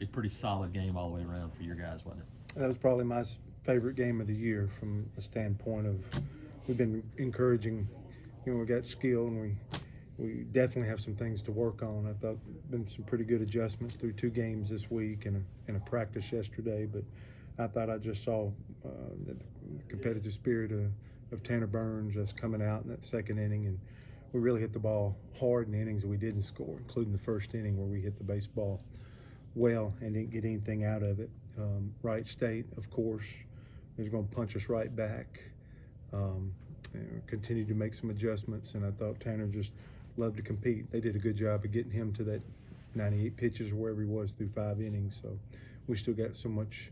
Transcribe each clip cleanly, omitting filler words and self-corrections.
a pretty solid game all the way around for your guys, wasn't it? That was probably my favorite game of the year from a standpoint of we've been encouraging. We got skill and we definitely have some things to work on. I thought been some pretty good adjustments through 2 games this week and a practice yesterday, but I thought I just saw the competitive spirit of Tanner Burns just coming out in that second inning, and we really hit the ball hard in the innings that we didn't score, including the first inning where we hit the baseball well and didn't get anything out of it. Wright State, of course, is going to punch us right back. Continued to make some adjustments, and I thought Tanner just loved to compete. They did a good job of getting him to that 98 pitches or wherever he was through 5 innings. So we still got so much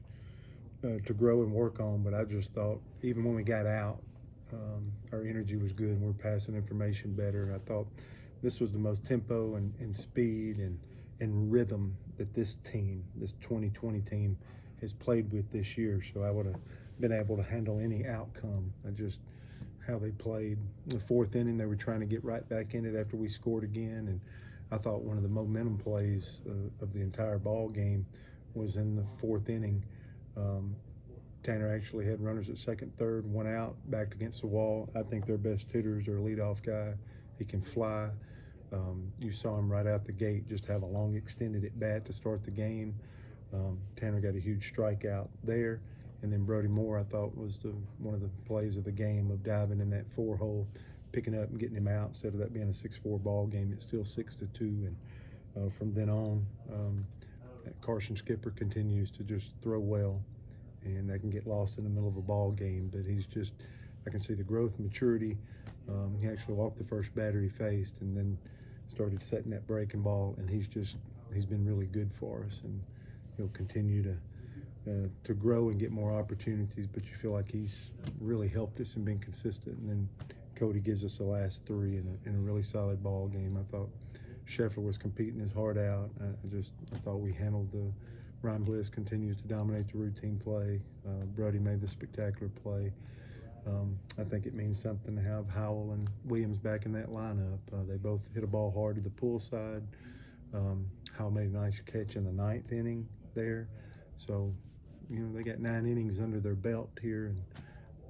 to grow and work on, but I just thought even when we got out, our energy was good and we're passing information better. I thought this was the most tempo and speed and rhythm that this team, this 2020 team, has played with this year. So I would have been able to handle any outcome. How they played. In the 4th inning, they were trying to get right back in it after we scored again, and I thought one of the momentum plays of the entire ball game was in the 4th inning. Tanner actually had runners at second, third, 1 out, backed against the wall. I think their best hitter is their leadoff guy. He can fly. You saw him right out the gate just have a long extended at bat to start the game. Tanner got a huge strikeout there. And then Brody Moore, I thought, was one of the plays of the game of diving in that 4-hole, picking up and getting him out. Instead of that being a 6-4 ball game, it's still 6-2. And from then on, Carson Skipper continues to just throw well, and that can get lost in the middle of a ball game. But I can see the growth and maturity. He actually walked the first batter he faced, and then started setting that breaking ball. And he's been really good for us, and he'll continue to grow and get more opportunities, but you feel like he's really helped us and been consistent. And then Cody gives us the last 3 in a really solid ball game. I thought Scheffler was competing his heart out. I thought we handled Ryan Bliss continues to dominate the routine play. Brody made the spectacular play. I think it means something to have Howell and Williams back in that lineup. They both hit a ball hard to the pull side. Howell made a nice catch in the 9th inning there. So, they got 9 innings under their belt here, and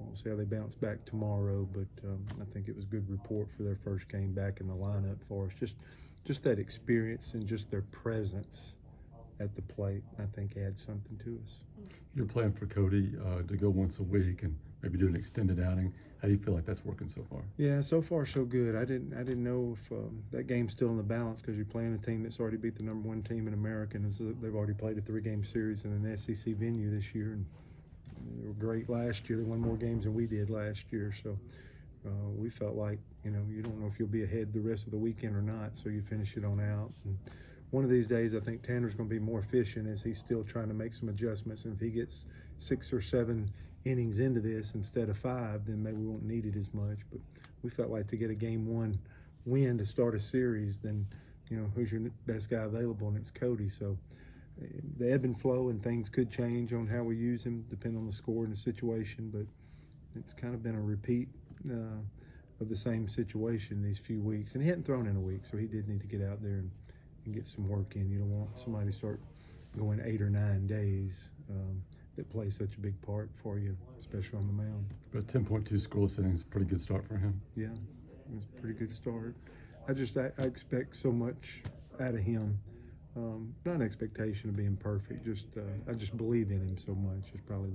we'll see how they bounce back tomorrow. But I think it was a good report for their first game back in the lineup for us. Just that experience and just their presence at the plate, I think, adds something to us. You're planning for Cody to go once a week and maybe do an extended outing. How do you feel like that's working so far? Yeah, so far so good. I didn't know if that game's still in the balance because you're playing a team that's already beat the #1 team in America, and they've already played a 3-game series in an SEC venue this year, and they were great last year. They won more games than we did last year, so we felt like you don't know if you'll be ahead the rest of the weekend or not, so you finish it on out. And one of these days, I think Tanner's going to be more efficient as he's still trying to make some adjustments, and if he gets 6 or 7 innings into this instead of 5, then maybe we won't need it as much. But we felt like to get a game 1 win to start a series, then who's your best guy available, and it's Cody. So the ebb and flow and things could change on how we use him depending on the score and the situation, but it's kind of been a repeat of the same situation these few weeks. And he hadn't thrown in a week, so he did need to get out there and get some work in. You don't want somebody to start going 8 or 9 days that play such a big part for you, especially on the mound. But 10.2 scoreless innings is a pretty good start for him. Yeah, it was a pretty good start. I expect so much out of him. Not an expectation of being perfect. I just believe in him so much. It's probably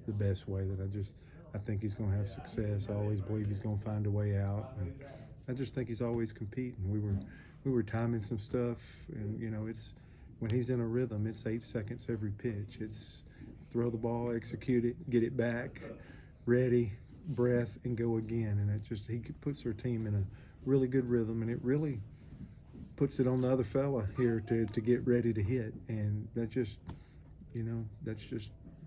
the best way that I think he's going to have success. I always believe he's going to find a way out. And I just think he's always competing. We were timing some stuff, and it's when he's in a rhythm, it's 8 seconds every pitch. It's throw the ball, execute it, get it back, ready, breath, and go again. And he puts our team in a really good rhythm, and it really puts it on the other fella here to get ready to hit. And that's just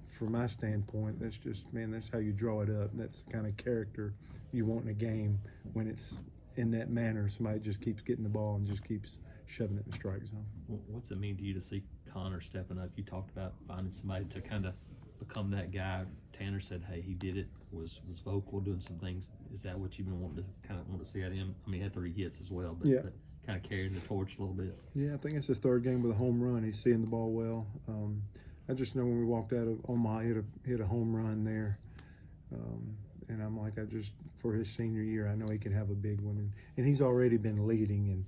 from my standpoint, that's how you draw it up. That's the kind of character you want in a game when it's in that manner. Somebody just keeps getting the ball and just keeps shoving it in the strike zone. What's it mean to you to see Conor stepping up? You talked about finding somebody to kind of become that guy. Tanner said, hey, he did it, was vocal, doing some things. Is that what you've been wanting to see out of him? I mean, he had 3 hits as well, but Yeah. kind kind of carrying the torch a little bit. Yeah, I think it's his third game with a home run. He's seeing the ball well. I just know when we walked out of Omaha, hit a home run there. And I'm like, for his senior year, I know he can have a big one. And he's already been leading.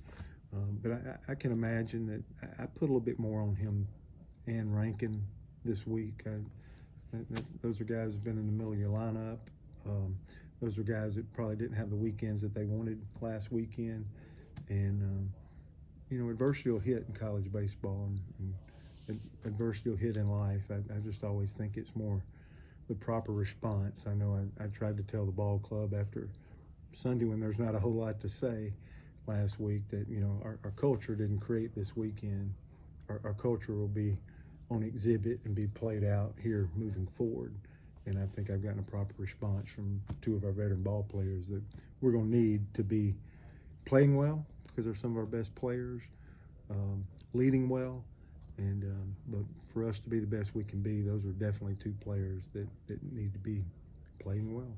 But I can imagine that I put a little bit more on him and Rankin this week. Those are guys who've been in the middle of your lineup. Those are guys that probably didn't have the weekends that they wanted last weekend. And, adversity will hit in college baseball, and adversity will hit in life. I just always think it's more the proper response. I know I tried to tell the ball club after Sunday, when there's not a whole lot to say last week, that, our culture didn't create this weekend. Our culture will be on exhibit and be played out here moving forward. And I think I've gotten a proper response from two of our veteran ball players that we're going to need to be playing well, because they're some of our best players, leading well, and but for us to be the best we can be, those are definitely two players that need to be playing well.